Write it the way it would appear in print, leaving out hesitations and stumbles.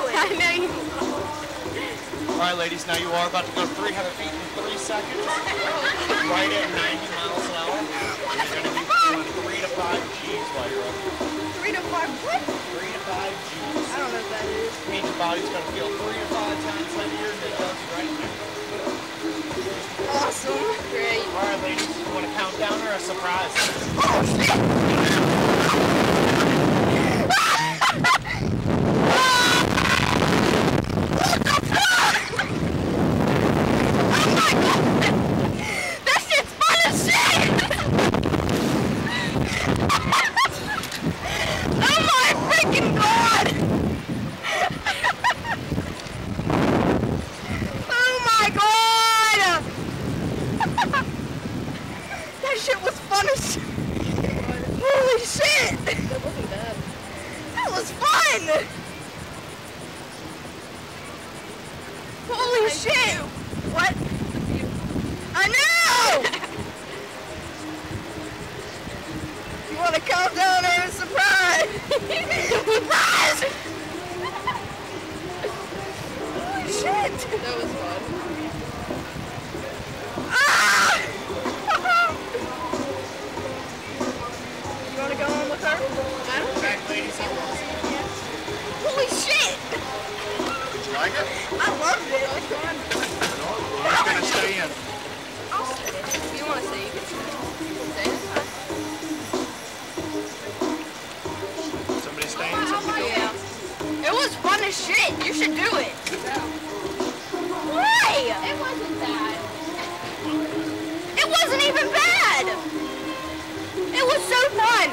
it. I know you. Alright ladies, now you are about to go 300 feet in 3 seconds. Right at 90 miles an hour. You're going to be doing 3 to 5 G's while you're up here. 3 to 5 what? 3 to 5 G's. I don't know what that is. It means your body's going to feel 3 to 5 times heavier than it does right now. Awesome. Great. Alright ladies, you want a countdown or a surprise? Oh shit! That shit was fun as shit. Holy shit. That wasn't bad. That was fun. Holy shit. What? I know. You want to count down or a surprise? Surprise. Holy shit. That was fun. Holy shit! Did you like it? I loved it. It was fun. Who's going to stay in? I'll stay. If you want to stay, you can stay. Stay. Somebody staying? Somebody going? Yeah. It was fun as shit. You should do it. Why? It wasn't bad. It wasn't even bad. It was so fun.